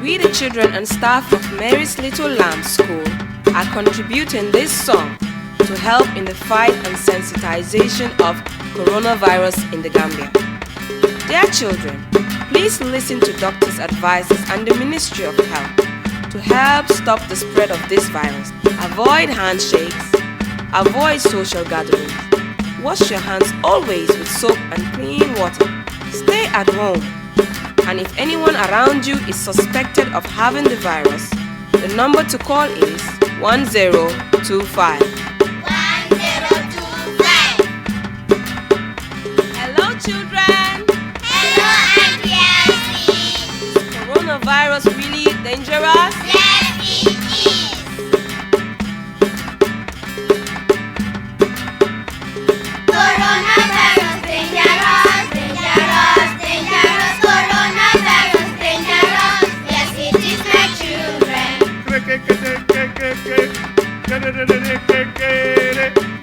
We, the children and staff of Mary's Little Lamb School, are contributing this song to help in the fight and sensitization of coronavirus in the Gambia. Dear children, please listen to doctors' advices and the Ministry of Health to help stop the spread of this virus. Avoid handshakes, avoid social gatherings, wash your hands always with soap and clean water, stay at home, and if anyone around you is suspected of having the virus, the number to call is 1025. 1025. Hello children! Hello, Auntie Elsie. Is coronavirus really dangerous? Yes, it is. Coronavirus dangerous, dangerous, dangerous. Coronavirus dangerous. Yes, it is, my children.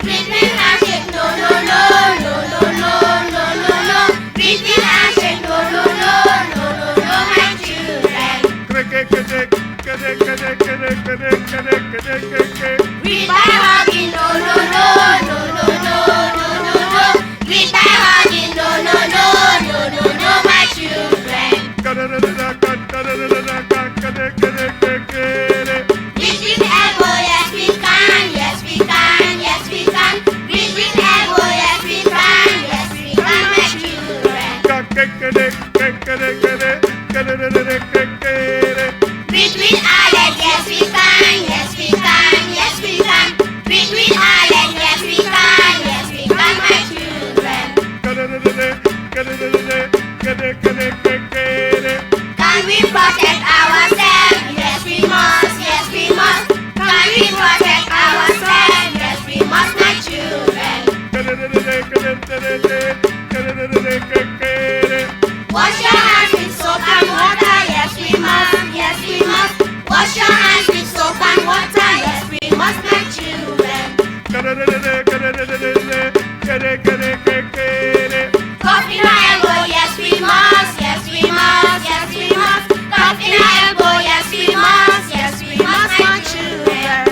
Breathing handshake, no, no, no, no, no, no, no, no, no. Breathing handshake, no, no, no, no, no, no, my children. Breathe by hugging, no, no, no, no, no, no, no, no, no. Breathe by hugging, no, no, no, no, no, no, my children. Breathe with elbow, yes we can, yes we can, yes we can. Breathe with elbow, yes we can, my children. Breathe with Alex, yes we can, yes we can, yes we can. Breathe with Alex, yes we can, my children. Can we protect ourselves? Yes we must, yes we must. Can we protect ourselves? Yes we must, my children. Wash your hands with soap and water, yes we must, yes we must. Wash your hands with soap and water, yes we must, my children. Cough in our elbow, yes we must, yes we must, yes we must. Cough in our elbow, yes we must, my children.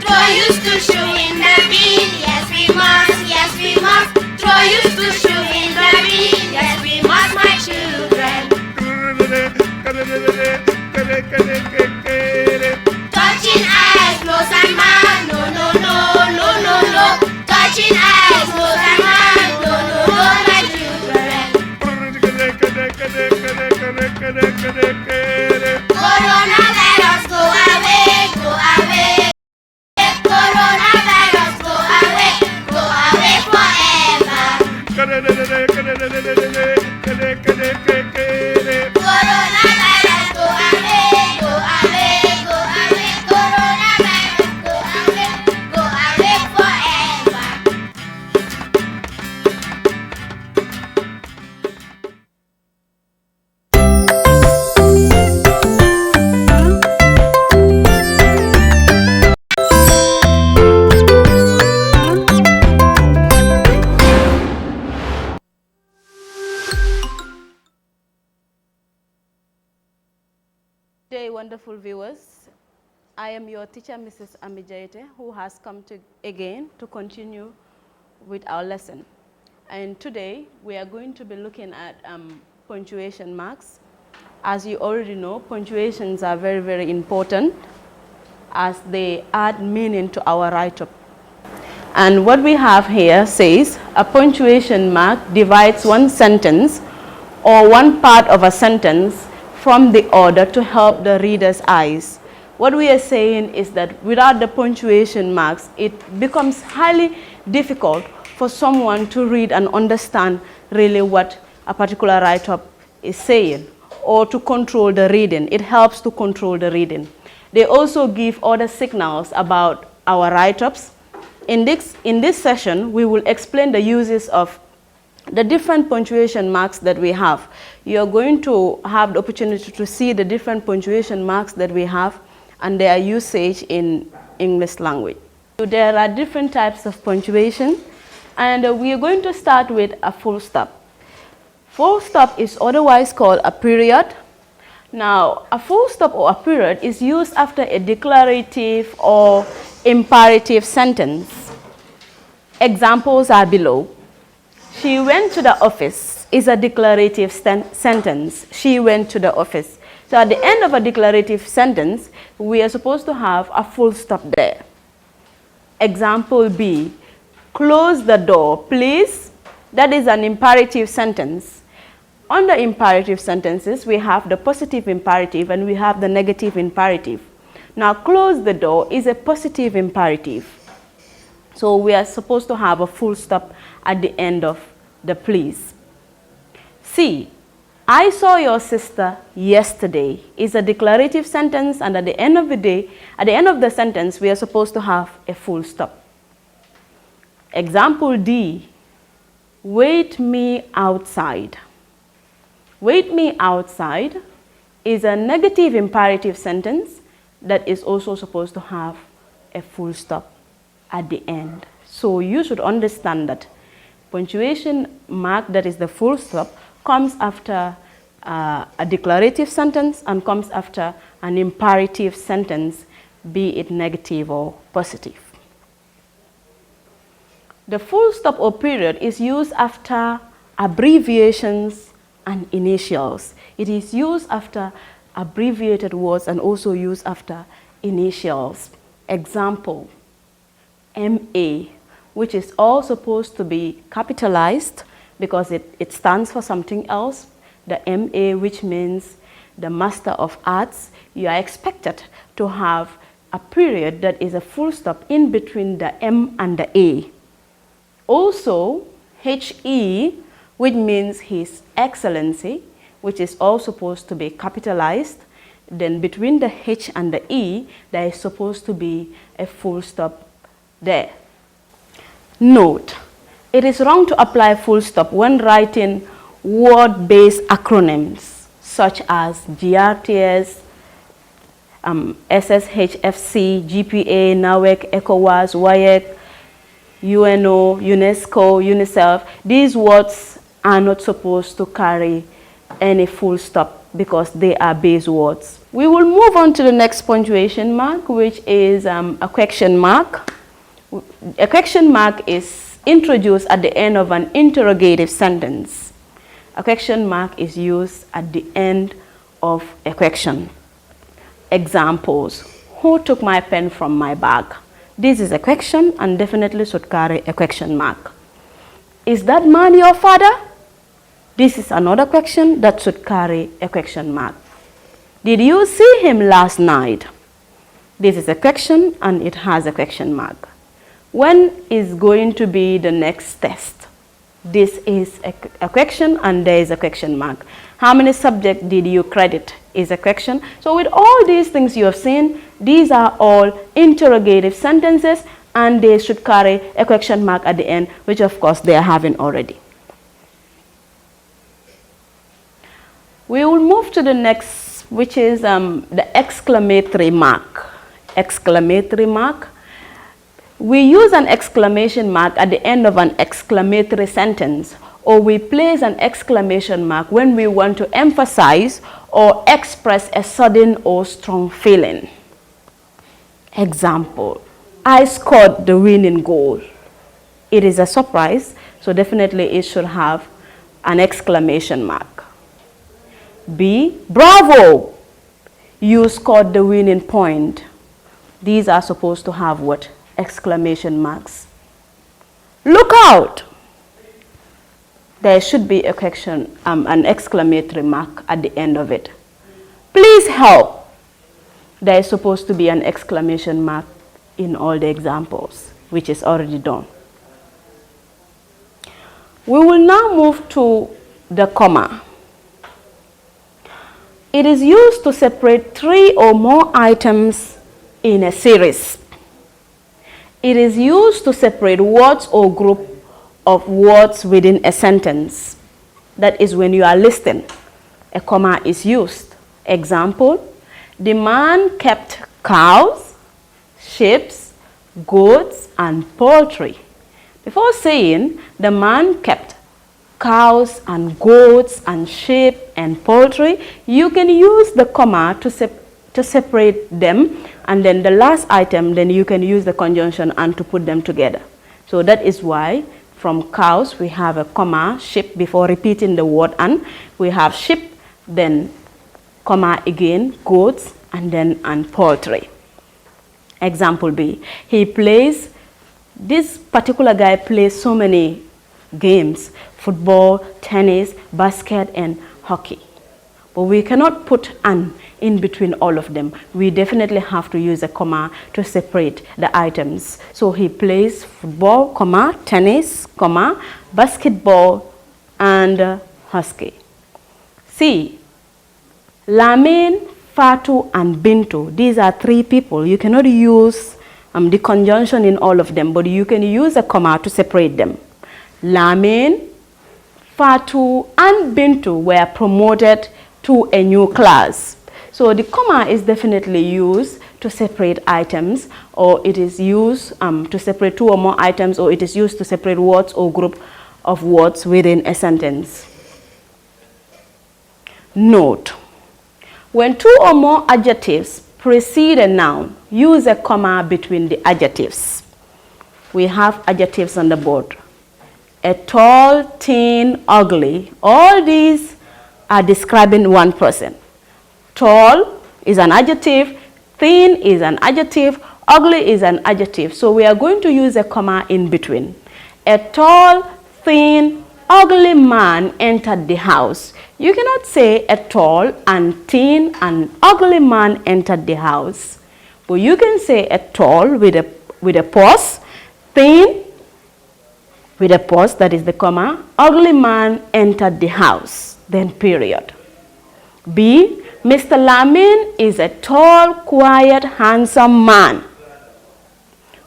Throw used to shoe in the bin, yes we must, yes we must. Throw used to shoe in the bin, yes we must, my children. Touching eyes, nose and mouth, no, no, no, no, no, no. Touching eyes, nose and mouth, no, no, no, my children. Coronavirus, go away, go away. Coronavirus, go away forever. Coronavirus, go away, go away, go away. Coronavirus, go away forever. Good day, wonderful viewers. I am your teacher, Mrs. Amijaite, who has come again to continue with our lesson. And today, we are going to be looking at punctuation marks. As you already know, punctuations are very, very important as they add meaning to our write-up. And what we have here says, a punctuation mark divides one sentence or one part of a sentence from the order to help the reader's eyes. What we are saying is that without the punctuation marks, it becomes highly difficult for someone to read and understand really what a particular write-up is saying, or to control the reading. It helps to control the reading. They also give other signals about our write-ups. In this session, we will explain the uses of the different punctuation marks that we have. You're going to have the opportunity to see the different punctuation marks that we have and their usage in English language. So there are different types of punctuation, and we are going to start with a full stop. Full stop is otherwise called a period. Now, a full stop or a period is used after a declarative or imperative sentence. Examples are below. She went to the office is a declarative sentence. She went to the office. So at the end of a declarative sentence, we are supposed to have a full stop there. Example B, close the door, please. That is an imperative sentence. Under imperative sentences, we have the positive imperative and we have the negative imperative. Now, close the door is a positive imperative. So we are supposed to have a full stop at the end of the please. C, I saw your sister yesterday is a declarative sentence, and at the end of the day, at the end of the sentence, we are supposed to have a full stop. Example D, wait me outside. Wait me outside is a negative imperative sentence that is also supposed to have a full stop at the end. So you should understand that punctuation mark, that is the full stop, comes after a declarative sentence and comes after an imperative sentence, be it negative or positive. The full stop or period is used after abbreviations and initials. It is used after abbreviated words and also used after initials. Example, MA, which is all supposed to be capitalized because it stands for something else. The MA, which means the Master of Arts, you are expected to have a period that is a full stop in between the M and the A. Also, HE, which means His Excellency, which is all supposed to be capitalized. Then between the H and the E, there is supposed to be a full stop there. Note, it is wrong to apply full stop when writing word-based acronyms such as GRTS, SSHFC, GPA, NAWEC, ECOWAS, WIEC, UNO, UNESCO, UNICEF. These words are not supposed to carry any full stop because they are base words. We will move on to the next punctuation mark, which is a question mark. A question mark is introduced at the end of an interrogative sentence. A question mark is used at the end of a question. Examples, who took my pen from my bag? This is a question and definitely should carry a question mark. Is that man your father? This is another question that should carry a question mark. Did you see him last night? This is a question and it has a question mark. When is going to be the next test? This is a question and there is a question mark. How many subjects did you credit is a question. So with all these things you have seen, these are all interrogative sentences and they should carry a question mark at the end, which of course they are having already. We will move to the next, which is the exclamatory mark. Exclamatory mark. We use an exclamation mark at the end of an exclamatory sentence, or we place an exclamation mark when we want to emphasize or express a sudden or strong feeling. Example, I scored the winning goal. It is a surprise, so definitely it should have an exclamation mark. B, bravo, you scored the winning point. These are supposed to have what? Exclamation marks. Look out! There should be a question, an exclamatory mark at the end of it. Please help! There is supposed to be an exclamation mark in all the examples, which is already done. We will now move to the comma. It is used to separate 3 or more items in a series. It is used to separate words or group of words within a sentence. That is when you are listing, a comma is used. Example, the man kept cows, sheep, goats, and poultry. Before saying the man kept cows and goats and sheep and poultry, you can use the comma to separate them, and then the last item, then you can use the conjunction and to put them together. So that is why from cows we have a comma, sheep before repeating the word and. We have sheep, then comma again, goats, and then and poultry. Example B, this particular guy plays so many games, football, tennis, basket, and hockey. But we cannot put an in between all of them. We definitely have to use a comma to separate the items. So he plays football, comma, tennis, comma, basketball, and hockey. C, Lamin, Fatu, and Bintu. These are three people. You cannot use the conjunction in all of them, but you can use a comma to separate them. Lamin, Fatu, and Bintu were promoted to a new class. So the comma is definitely used to separate items, or it is used to separate two or more items, or it is used to separate words or group of words within a sentence. Note, when two or more adjectives precede a noun, use a comma between the adjectives. We have adjectives on the board. A tall, thin, ugly. All these are describing one person. Tall is an adjective, thin is an adjective, ugly is an adjective. So we are going to use a comma in between. A tall, thin, ugly man entered the house. You cannot say a tall and thin and ugly man entered the house. But you can say a tall with a pause, thin with a pause, that is the comma, ugly man entered the house, then period. B, Mr. Lamin is a tall, quiet, handsome man.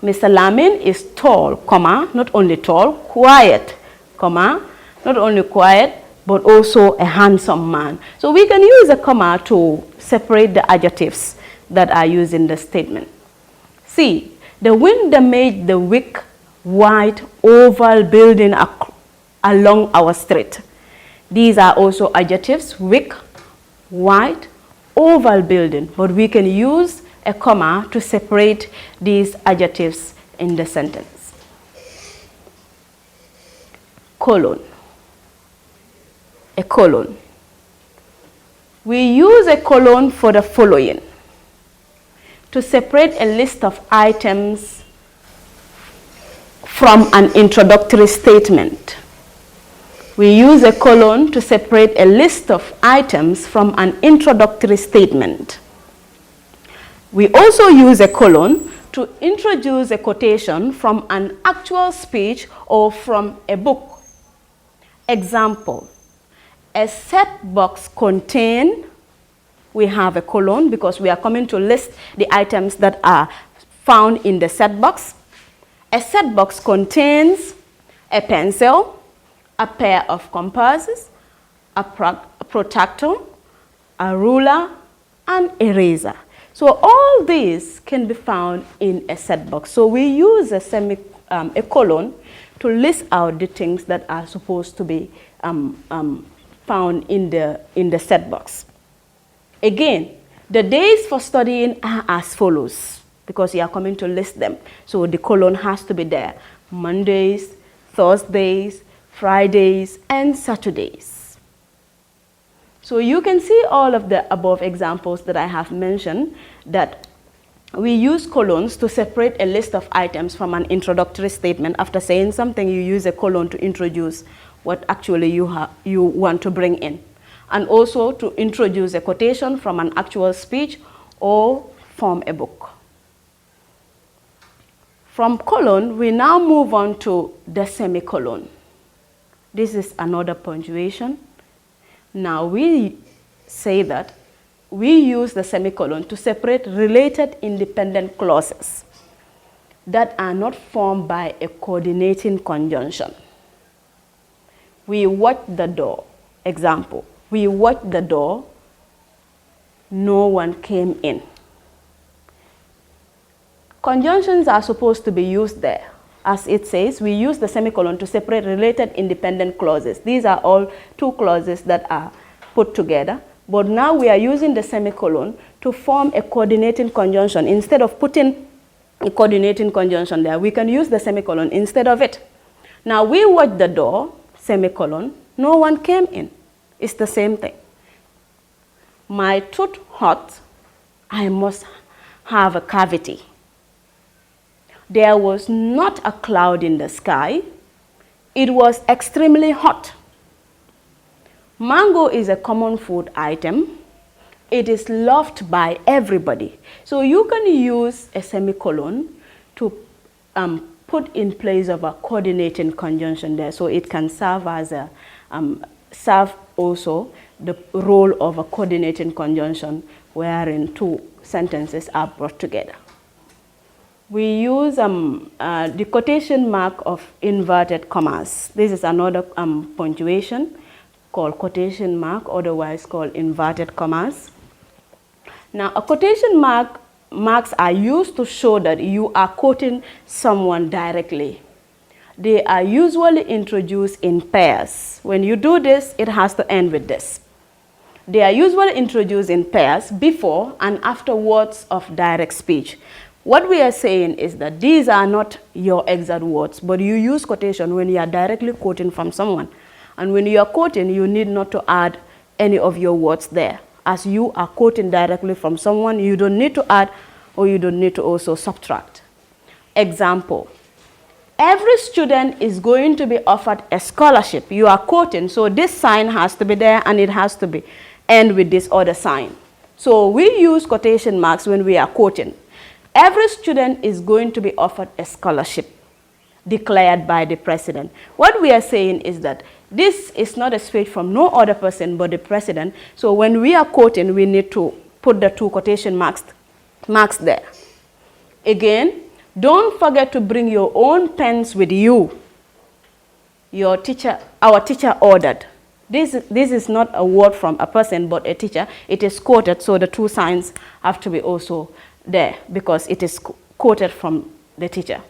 Mr. Lamin is tall, comma, not only tall, quiet, comma, not only quiet, but also a handsome man. So we can use a comma to separate the adjectives that are used in the statement. C, the wind made the weak, white, oval building along our street. These are also adjectives, weak, white, oval building, but we can use a comma to separate these adjectives in the sentence. Colon. A colon. We use a colon for the following: to separate a list of items from an introductory statement. We use a colon to separate a list of items from an introductory statement. We also use a colon to introduce a quotation from an actual speech or from a book. Example, a set box contains, we have a colon because we are coming to list the items that are found in the set box. A set box contains a pencil, a pair of compasses, a protractor, a ruler, and eraser. So all these can be found in a set box. So we use a colon to list out the things that are supposed to be found in the set box. Again, the days for studying are as follows, because you are coming to list them. So the colon has to be there: Mondays, Thursdays, Fridays, and Saturdays. So you can see all of the above examples that I have mentioned, that we use colons to separate a list of items from an introductory statement. After saying something, you use a colon to introduce what actually you want to bring in, and also to introduce a quotation from an actual speech or from a book. From colon, we now move on to the semicolon. This is another punctuation. Now we say that we use the semicolon to separate related independent clauses that are not formed by a coordinating conjunction. We watched the door. Example, we watched the door, no one came in. Conjunctions are supposed to be used there. as it says, we use the semicolon to separate related independent clauses. These are all two clauses that are put together. But now we are using the semicolon to form a coordinating conjunction. Instead of putting a coordinating conjunction there, we can use the semicolon instead of it. Now we watched the door, semicolon, no one came in. It's the same thing. My tooth hurt, I must have a cavity. There was not a cloud in the sky. It was extremely hot. Mango is a common food item. It is loved by everybody. So you can use a semicolon to put in place of a coordinating conjunction there, so it can serve as a serve also the role of a coordinating conjunction wherein two sentences are brought together. We use the quotation mark of inverted commas. This is another punctuation called quotation mark, otherwise called inverted commas. Now, a quotation marks are used to show that you are quoting someone directly. They are usually introduced in pairs. When you do this, it has to end with this. They are usually introduced in pairs before and after words of direct speech. What we are saying is that these are not your exact words, but you use quotation when you are directly quoting from someone. And when you are quoting, you need not to add any of your words there. As you are quoting directly from someone, you don't need to add or you don't need to also subtract. Example, every student is going to be offered a scholarship. You are quoting, so this sign has to be there and it has to be end with this other sign. So we use quotation marks when we are quoting. Every student is going to be offered a scholarship declared by the president. What we are saying is that this is not a speech from no other person but the president. So when we are quoting, we need to put the two quotation marks there. Again, don't forget to bring your own pens with you. Our teacher ordered. This is not a word from a person but a teacher. It is quoted, so the two signs have to be also there because it is quoted from the teacher.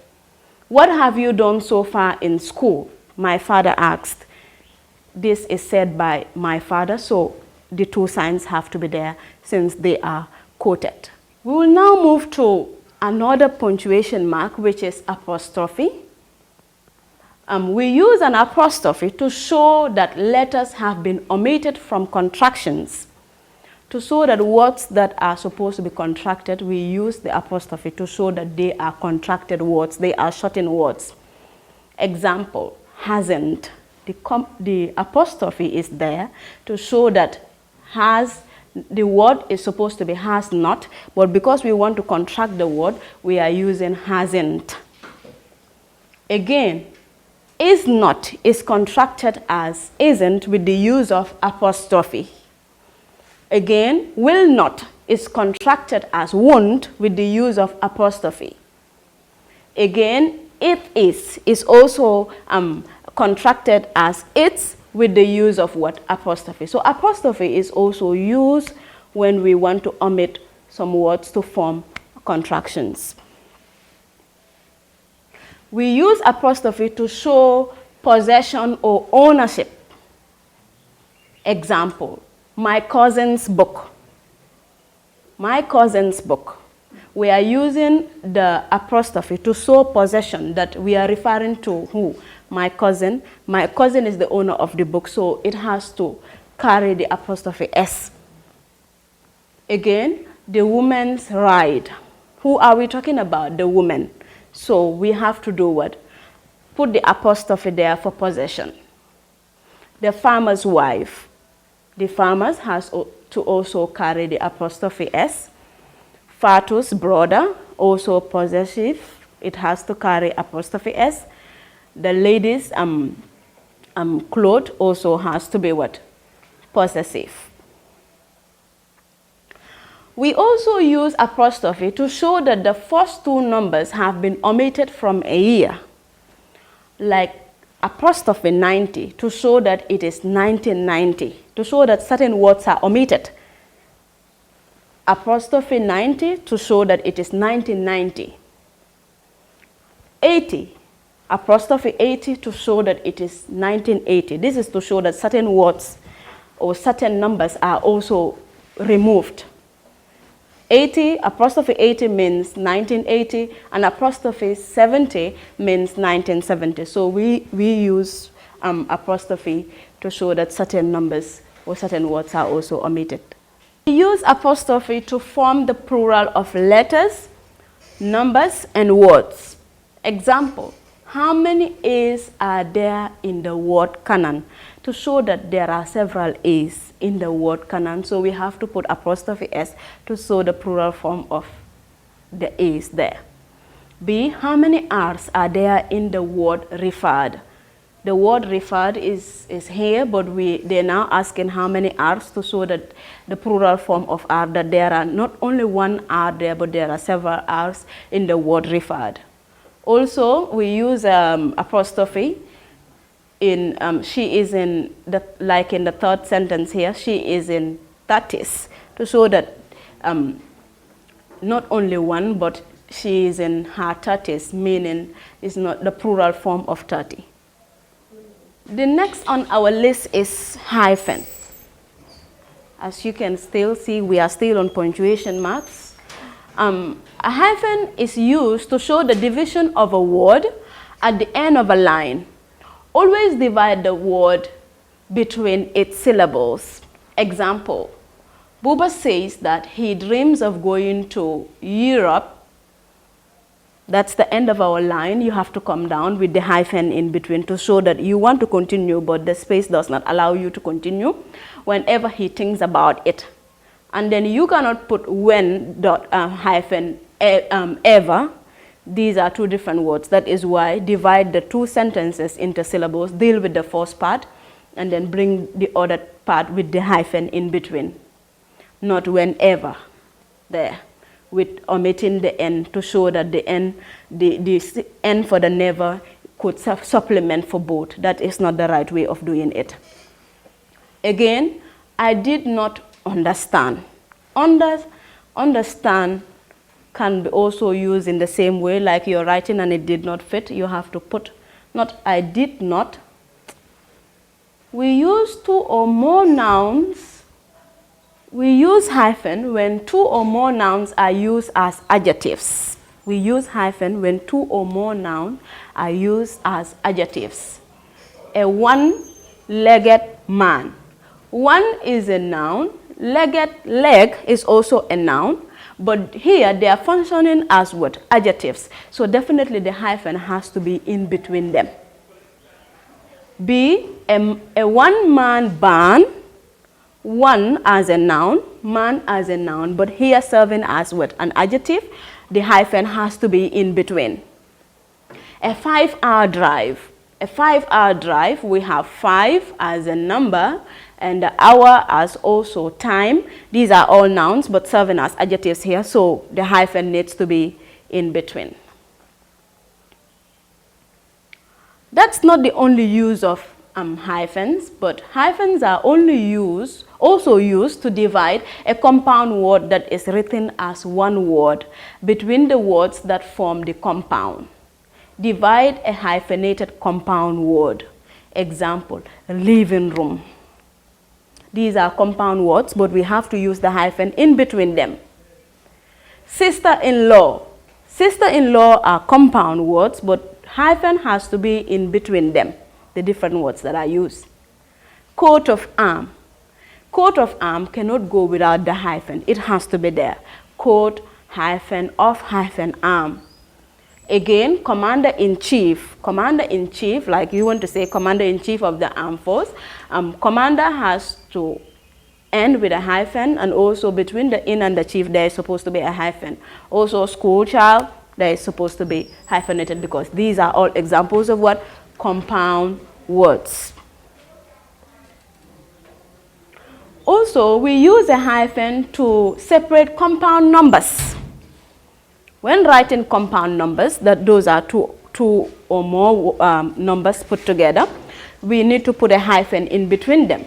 What have you done so far in school? My father asked. This is said by my father, so the two signs have to be there since they are quoted. We will now move to another punctuation mark, which is apostrophe. We use an apostrophe to show that letters have been omitted from contractions. To show that words that are supposed to be contracted, we use the apostrophe to show that they are contracted words, they are shortened words. Example, hasn't. The apostrophe is there to show that the word is supposed to be has not, but because we want to contract the word, we are using hasn't. Again, is not is contracted as isn't with the use of apostrophe. Again, will not is contracted as won't with the use of apostrophe. Again, it is also contracted as it's with the use of what? Apostrophe. So apostrophe is also used when we want to omit some words to form contractions. We use apostrophe to show possession or ownership. Example, my cousin's book. My cousin's book. We are using the apostrophe to show possession, that we are referring to who? My cousin. My cousin is the owner of the book, so it has to carry the apostrophe S. Again, the woman's ride. Who are we talking about? The woman. So we have to do what? Put the apostrophe there for possession. The farmer's wife. The farmer has to also carry the apostrophe S. Fatu's brother, also possessive. It has to carry apostrophe S. The lady's cloth also has to be what? Possessive. We also use apostrophe to show that the first two numbers have been omitted from a year. Like apostrophe 90 to show that it is 1990, to show that certain words are omitted. Apostrophe 90 to show that it is 1990. 80 apostrophe 80 to show that it is 1980. This is to show that certain words or certain numbers are also removed. 80, apostrophe 80 means 1980, and apostrophe 70 means 1970. So we use apostrophe to show that certain numbers or certain words are also omitted. We use apostrophe to form the plural of letters, numbers, and words. Example, how many A's are there in the word canon? To show that there are several A's in the word canon, so we have to put apostrophe S to show the plural form of the A's there. B, how many R's are there in the word referred? The word referred is here, but they're now asking how many R's to show that the plural form of R, that there are not only one R there, but there are several R's in the word referred. Also, we use apostrophe in, she is in, like in the third sentence here, she is in 30s, to show that not only one, but she is in her 30s, meaning it's not the plural form of 30. The next on our list is hyphen. As you can still see, we are still on punctuation marks. A hyphen is used to show the division of a word at the end of a line. Always divide the word between its syllables. Example, Buba says that he dreams of going to Europe. That's the end of our line. You have to come down with the hyphen in between to show that you want to continue, but the space does not allow you to continue whenever he thinks about it. And then you cannot put when dot hyphen ever. These are two different words. That is why divide the two sentences into syllables, deal with the first part, and then bring the other part with the hyphen in between. Not whenever there, with omitting the N to show that the N, the N for the never could supplement for both. That is not the right way of doing it. Again, I did not understand. Understand can be also used in the same way, like you're writing and it did not fit. You have to put not I did not. We use two or more nouns. We use hyphen when two or more nouns are used as adjectives. We use hyphen when two or more nouns are used as adjectives. A one-legged man. One is a noun. Leg is also a noun. But here they are functioning as what? Adjectives. So definitely the hyphen has to be in between them. B, a one-man band. One as a noun, man as a noun, but here serving as what? An adjective. The hyphen has to be in between. A 5-hour drive. A 5-hour drive, we have 5 as a number and the hour as also time. These are all nouns but serving as adjectives here, so the hyphen needs to be in between. That's not the only use of hyphens, but hyphens are also used to divide a compound word that is written as one word between the words that form the compound. Divide a hyphenated compound word. Example, living room. These are compound words, but we have to use the hyphen in between them. Sister-in-law. Sister-in-law are compound words, but hyphen has to be in between them, the different words that are used. Coat of arm. Coat of arm cannot go without the hyphen. It has to be there. Coat, hyphen, of, hyphen, arm. Again, commander-in-chief. Commander-in-chief, like you want to say commander-in-chief of the armed force. Commander has to end with a hyphen, and also between the in and the chief there is supposed to be a hyphen. Also school child, there is supposed to be hyphenated, because these are all examples of what? Compound words. Also, we use a hyphen to separate compound numbers. When writing compound numbers, those are two or more numbers put together, we need to put a hyphen in between them.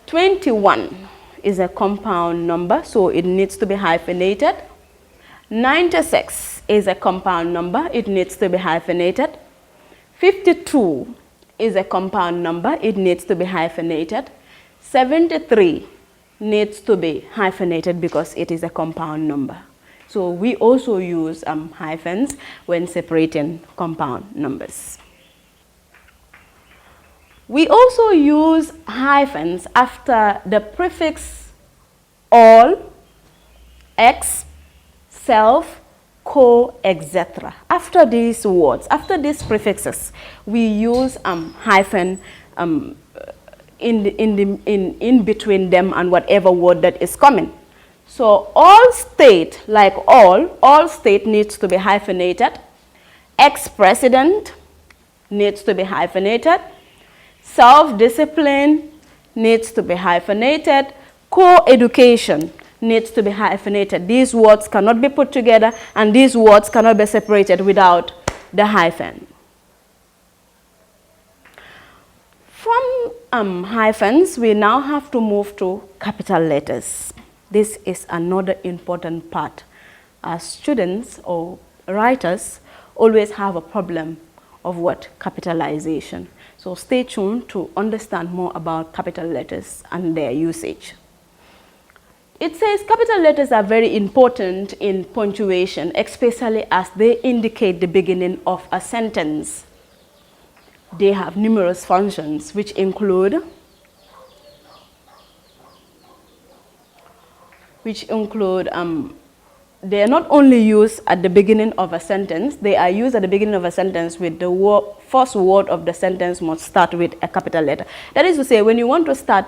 21 is a compound number, so it needs to be hyphenated. 96 is a compound number, it needs to be hyphenated. 52 is a compound number. It needs to be hyphenated. 73 needs to be hyphenated because it is a compound number. So we also use hyphens when separating compound numbers. We also use hyphens after the prefix all, ex, self, co, etc. After these words, after these prefixes, we use hyphen in between them and whatever word that is coming. So all state, like all state needs to be hyphenated. Ex-president needs to be hyphenated. Self-discipline needs to be hyphenated. Co-education needs to be hyphenated. These words cannot be put together and these words cannot be separated without the hyphen. From hyphens, we now have to move to capital letters. This is another important part. As students or writers always have a problem of what? Capitalization. So stay tuned to understand more about capital letters and their usage. It says capital letters are very important in punctuation, especially as they indicate the beginning of a sentence. They have numerous functions which include they are not only used at the beginning of a sentence, they are used at the beginning of a sentence with the first word of the sentence must start with a capital letter. That is to say, when you want to start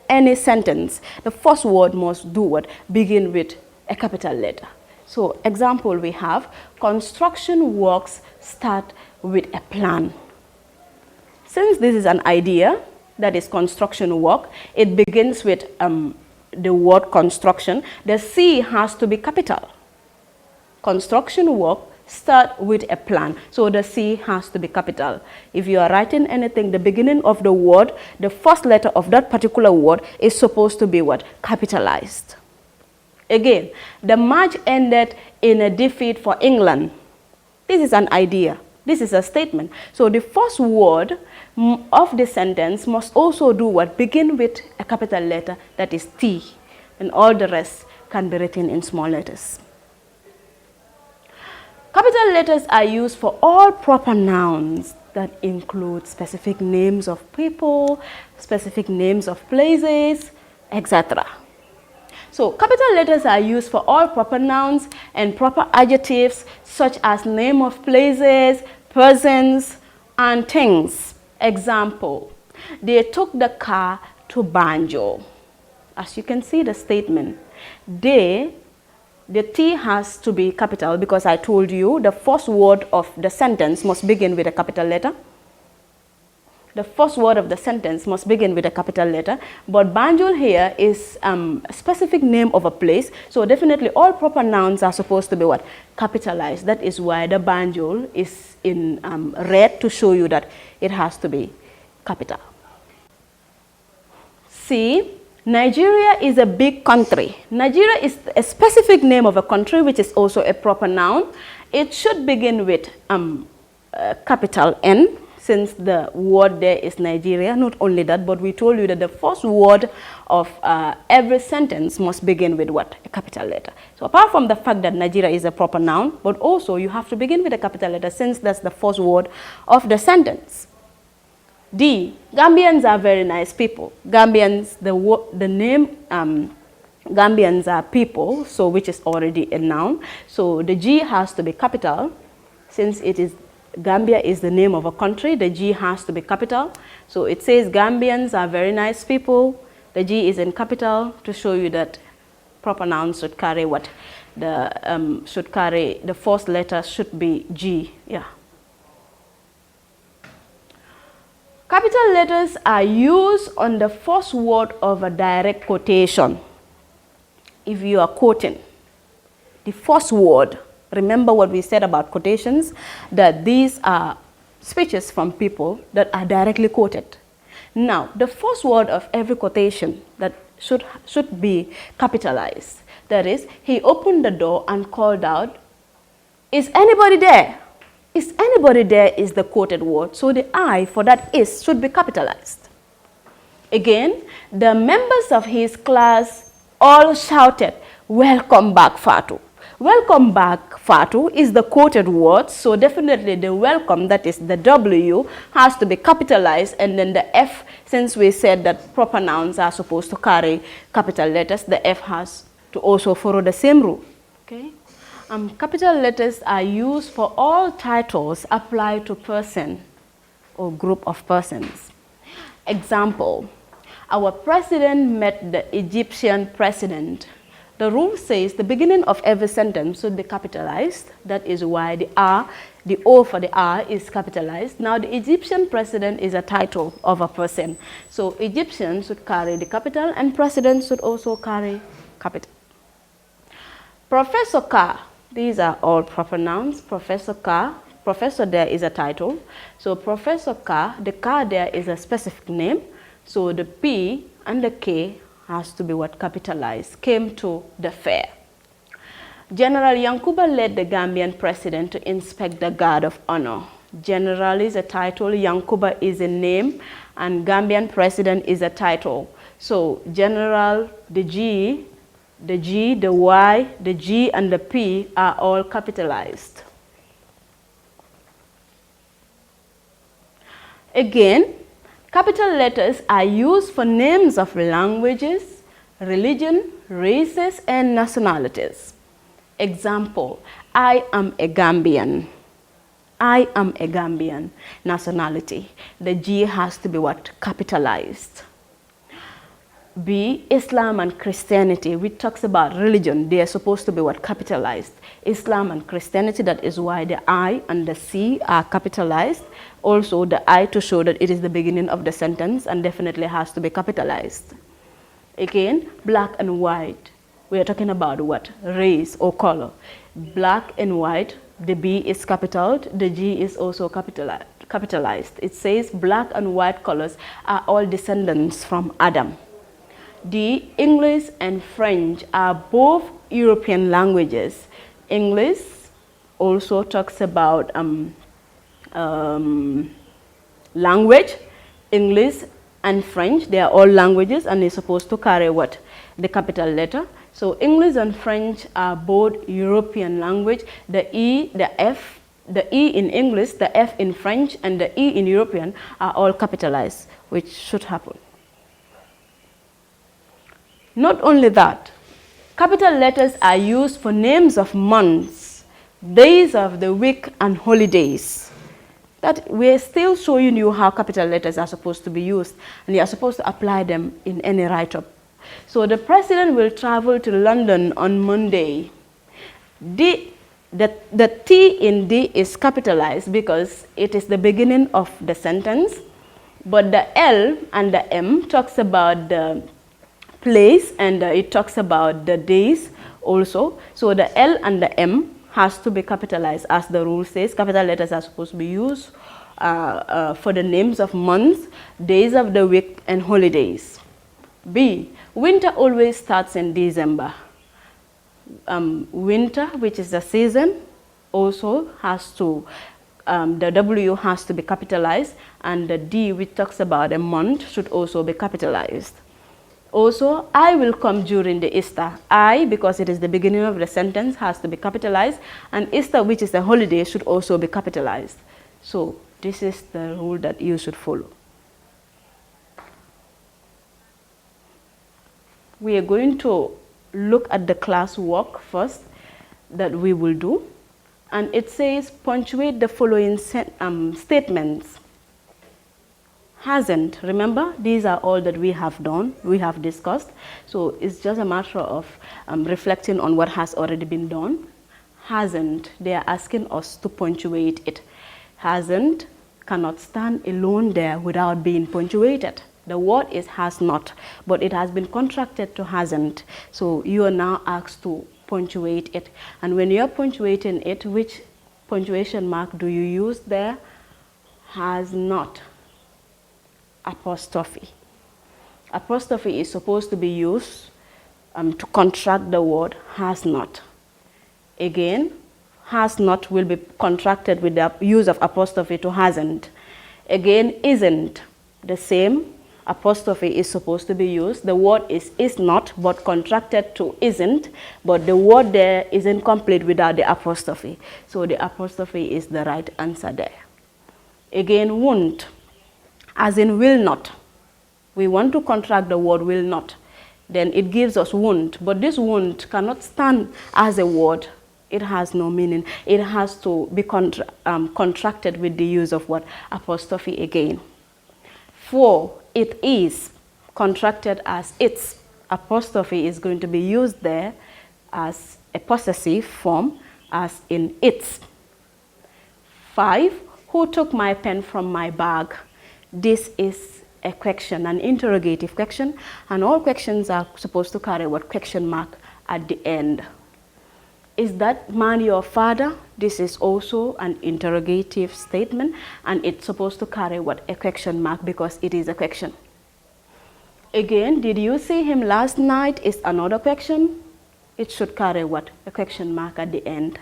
any sentence, the first word must do what? Begin with a capital letter. So example we have, construction works start with a plan. Since this is an idea, that is construction work, it begins with the word construction. The C has to be capital. Construction work start with a plan. So the C has to be capital. If you are writing anything, the beginning of the word, the first letter of that particular word is supposed to be what? Capitalized. Again, the match ended in a defeat for England. This is an idea. This is a statement. So the first word of the sentence must also do what? Begin with a capital letter, that is T, and all the rest can be written in small letters. Capital letters are used for all proper nouns that include specific names of people, specific names of places, etc. So capital letters are used for all proper nouns and proper adjectives such as name of places, persons, and things. Example, they took the car to Banjo. As you can see the statement, the T has to be capital because I told you the first word of the sentence must begin with a capital letter. The first word of the sentence must begin with a capital letter, but Banjul here is a specific name of a place, so definitely all proper nouns are supposed to be what? Capitalized. That is why the Banjul is in red to show you that it has to be capital. C. Nigeria is a big country. Nigeria is a specific name of a country which is also a proper noun. It should begin with capital N. Since the word there is Nigeria, not only that, but we told you that the first word of every sentence must begin with what? A capital letter. So apart from the fact that Nigeria is a proper noun, but also you have to begin with a capital letter since that's the first word of the sentence. D. Gambians are very nice people. Gambians, the name Gambians are people, so which is already a noun. So the G has to be capital since it is Gambia is the name of a country, the G has to be capital. So it says Gambians are very nice people. The G is in capital to show you that proper nouns should carry what? The first letter should be G. Yeah. Capital letters are used on the first word of a direct quotation. If you are quoting the first word, remember what we said about quotations, that these are speeches from people that are directly quoted. Now, the first word of every quotation that should be capitalized. That is, he opened the door and called out, "Is anybody there?" Is anybody there is the quoted word, so the I for that is should be capitalized. Again, the members of his class all shouted, "Welcome back, Fatu." Welcome back, Fatu is the quoted word, so definitely the welcome, that is the W, has to be capitalized, and then the F, since we said that proper nouns are supposed to carry capital letters, the F has to also follow the same rule. Okay? Capital letters are used for all titles applied to person or group of persons. Example, our president met the Egyptian president. The rule says the beginning of every sentence should be capitalized. That is why the R, the O for the R is capitalized. Now the Egyptian president is a title of a person. So Egyptian should carry the capital and president should also carry capital. Professor K, these are all proper nouns. Professor K, professor there is a title. So Professor K, the K there is a specific name. So the P and the K has to be what capitalized, came to the fair. General Yankuba led the Gambian president to inspect the Guard of Honor. General is a title, Yankuba is a name, and Gambian president is a title. So General, the G, the Y, the G, and the P are all capitalized. Again, capital letters are used for names of languages, religion, races, and nationalities. Example, I am a Gambian. I am a Gambian. Nationality. The G has to be what? Capitalized. B, Islam and Christianity, which talks about religion, they are supposed to be what? Capitalized. Islam and Christianity, that is why the I and the C are capitalized. Also the I to show that it is the beginning of the sentence and definitely has to be capitalized. Again, black and white, we are talking about what? Race or color. Black and white, the B is capitaled, the G is also capitalized. It says black and white colors are all descendants from Adam. The English and French are both European languages. English also talks about language. English and French, they are all languages and they're supposed to carry what? The capital letter. So English and French are both European language. The E, the F, the E in English, the F in French, and the E in European are all capitalized, which should happen. Not only that, capital letters are used for names of months, days of the week, and holidays. That we're still showing you how capital letters are supposed to be used, and you are supposed to apply them in any write-up. So the president will travel to London on Monday. The T in D is capitalized because it is the beginning of the sentence, but the L and the M talks about the place and it talks about the days also. So the L and the M has to be capitalized as the rule says. Capital letters are supposed to be used for the names of months, days of the week, and holidays. B, winter always starts in December. Winter, which is the season, also has to, the W has to be capitalized, and the D, which talks about a month, should also be capitalized. Also, I will come during the Easter. I, because it is the beginning of the sentence, has to be capitalized, and Easter, which is a holiday, should also be capitalized. So this is the rule that you should follow. We are going to look at the class work first that we will do, and it says punctuate the following statements. Hasn't, remember, these are all that we have done, we have discussed. So it's just a matter of reflecting on what has already been done. Hasn't, they are asking us to punctuate it. Hasn't cannot stand alone there without being punctuated. The word is has not, but it has been contracted to hasn't. So you are now asked to punctuate it. And when you're punctuating it, which punctuation mark do you use there? Has not. Apostrophe. Apostrophe is supposed to be used to contract the word has not. Again, has not will be contracted with the use of apostrophe to hasn't. Again, isn't, the same. Apostrophe is supposed to be used. The word is not, but contracted to isn't, but the word there isn't complete without the apostrophe. So the apostrophe is the right answer there. Again, won't, as in will not. We want to contract the word will not. Then it gives us won't, but this won't cannot stand as a word. It has no meaning. It has to be contracted with the use of what? Apostrophe again. For it is contracted as its. Apostrophe is going to be used there as a possessive form, as in its. 5. Who took my pen from my bag? This is a question, an interrogative question, and all questions are supposed to carry what? Question mark at the end. Is that man your father? This is also an interrogative statement, and it's supposed to carry what? A question mark, because it is a question. Again, did you see him last night is another question. It should carry what? A question mark at the end.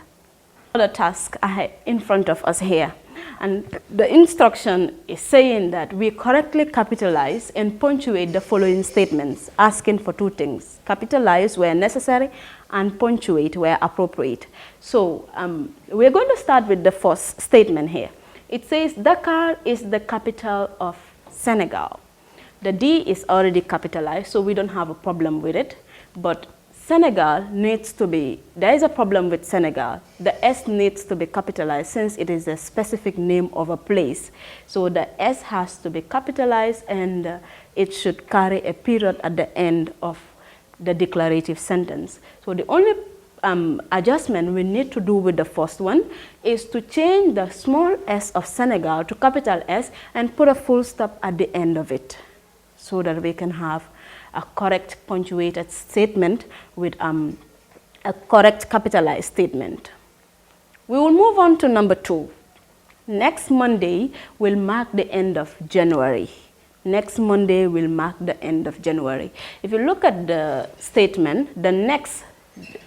Another task in front of us here. And the instruction is saying that we correctly capitalize and punctuate the following statements, asking for two things: capitalize where necessary and punctuate where appropriate. So we're going to start with the first statement here. It says Dakar is the capital of Senegal. The D is already capitalized, so we don't have a problem with it. But Senegal needs to be, there is a problem with Senegal. The S needs to be capitalized since it is a specific name of a place. So the S has to be capitalized, and it should carry a period at the end of the declarative sentence. So the only adjustment we need to do with the first one is to change the small s of Senegal to capital S and put a full stop at the end of it, so that we can have a correct punctuated statement with a correct capitalized statement. We will move on to number 2. Next Monday will mark the end of January. Next Monday will mark the end of January. If you look at the statement, the next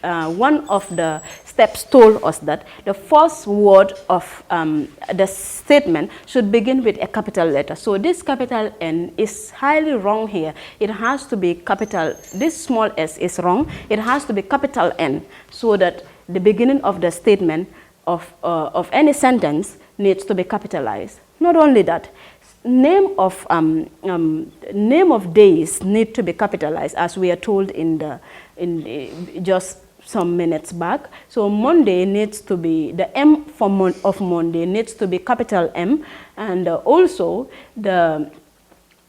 one of the steps told us that the first word of the statement should begin with a capital letter. So this capital N is highly wrong here. It has to be capital, this small s is wrong. It has to be capital N, so that the beginning of the statement of any sentence needs to be capitalized. Not only that, name of days need to be capitalized, as we are told in just some minutes back. So Monday needs to be, the M of Monday needs to be capital M, and also the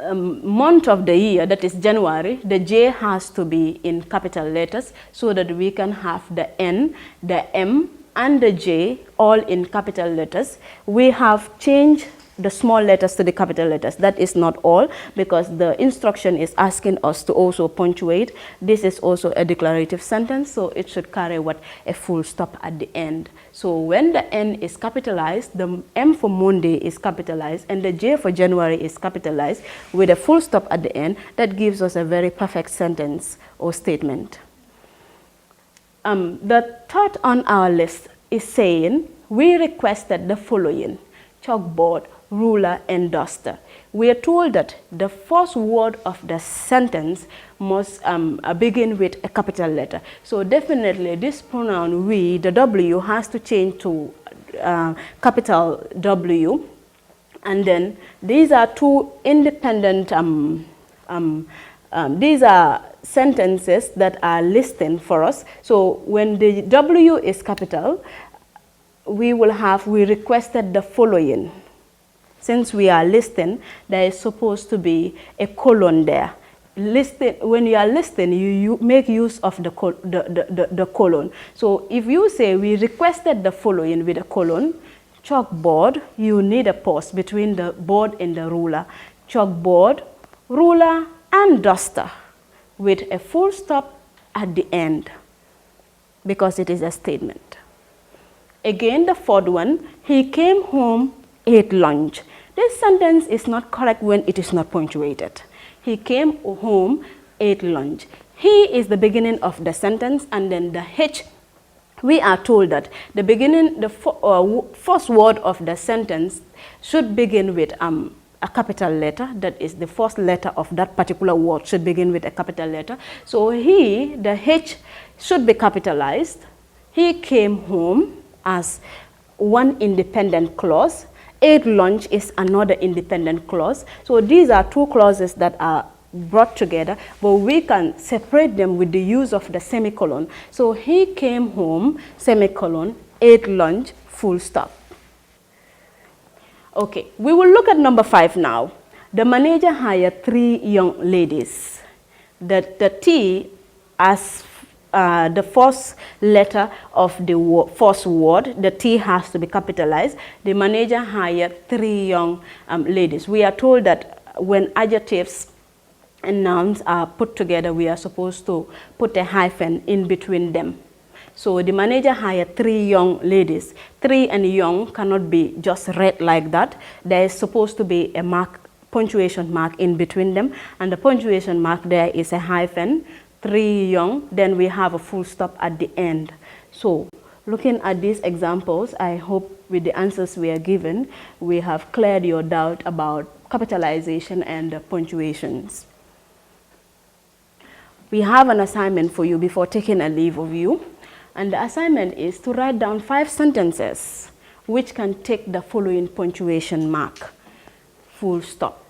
month of the year, that is January, the J has to be in capital letters, so that we can have the N, the M, and the J all in capital letters. We have changed the small letters to the capital letters. That is not all, because the instruction is asking us to also punctuate. This is also a declarative sentence, so it should carry what? A full stop at the end. So when the N is capitalized, the M for Monday is capitalized, and the J for January is capitalized with a full stop at the end. That gives us a very perfect sentence or statement. The third on our list is saying we requested the following: chalkboard, ruler, and duster. We are told that the first word of the sentence must begin with a capital letter. So definitely this pronoun we, the W, has to change to capital W. And then these are two independent, these are sentences that are listing for us. So when the W is capital, we will have, we requested the following. Since we are listing, there is supposed to be a colon there. Listing, when you are listing, you make use of the colon. So if you say we requested the following with a colon, chalkboard, you need a pause between the board and the ruler. Chalkboard, ruler, and duster, with a full stop at the end, because it is a statement. Again, the fourth one, he came home, ate lunch. This sentence is not correct when it is not punctuated. He came home, ate lunch. He is the beginning of the sentence, and then the H we are told that the first word of the sentence should begin with a capital letter. That is, the first letter of that particular word should begin with a capital letter. So the H should be capitalized. He came home as one independent clause. Ate lunch is another independent clause. So these are two clauses that are brought together, but we can separate them with the use of the semicolon. So he came home, semicolon, ate lunch, full stop. Okay, we will look at number 5 now. The manager hired 3 young ladies. The T as the first letter of the first word, the T has to be capitalized. The manager hired 3 young ladies. We are told that when adjectives and nouns are put together, we are supposed to put a hyphen in between them. So the manager hired 3 young ladies. 3 and young cannot be just read like that. There is supposed to be a mark, punctuation mark in between them, and the punctuation mark there is a hyphen. 3 young, then we have a full stop at the end. So looking at these examples, I hope with the answers we are given, we have cleared your doubt about capitalization and punctuations. We have an assignment for you before taking a leave of you, and the assignment is to write down 5 sentences which can take the following punctuation mark: full stop,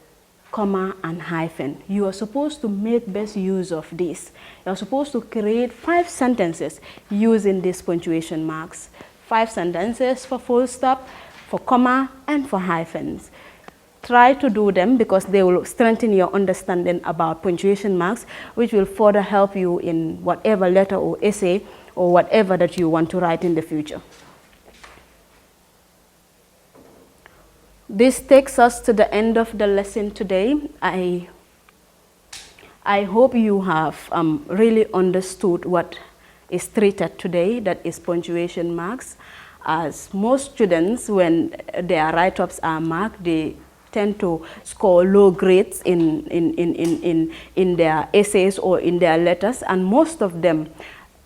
comma, and hyphen. You are supposed to make best use of this. You are supposed to create 5 sentences using these punctuation marks. 5 sentences for full stop, for comma, and for hyphens. Try to do them because they will strengthen your understanding about punctuation marks, which will further help you in whatever letter or essay or whatever that you want to write in the future. This takes us to the end of the lesson today. I hope you have really understood what is treated today, that is punctuation marks. As most students, when their write-ups are marked, they tend to score low grades in their essays or in their letters, and most of them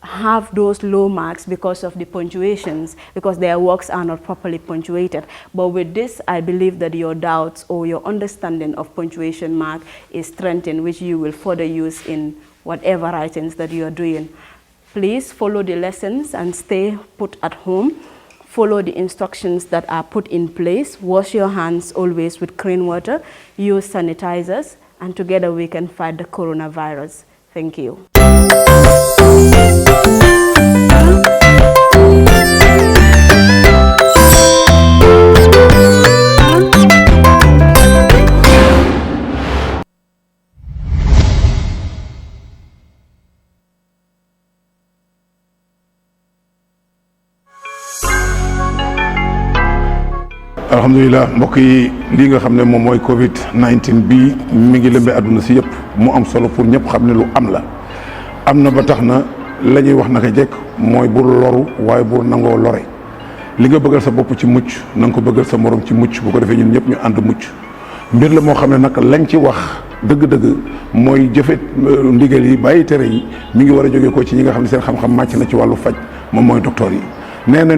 have those low marks because of the punctuations, because their works are not properly punctuated. But with this, I believe that your doubts or your understanding of punctuation mark is strengthened, which you will further use in whatever writings that you are doing. Please follow the lessons and stay put at home. Follow the instructions that are put in place. Wash your hands always with clean water. Use sanitizers, and together we can fight the coronavirus. Thank you. alhamdulilah mbokk yi lii nga xam ne moom mooy Covid-19 bii mi ngi lëmbe àdduna si yëpp mu am solo pour ñëpp xam ne lu am la am na ba tax na la ñuy wax naka jekk mooy bul loru waaye bul nangoo lore li nga bëggal sa bopp ci mucc na nga ko bëggal sa morom ci mucc bu ko defee ñun ñëpp ñu ànd mucc mbir la moo xam ne nag lañ ci wax dëgg-dëgg mooy jëfe ndigal yi bàyyi tere yi mi ngi war a jóge ko ci ñi nga xam ne seen xam-xam màcc na ci wàllu faj moom mooy docteur yi nee na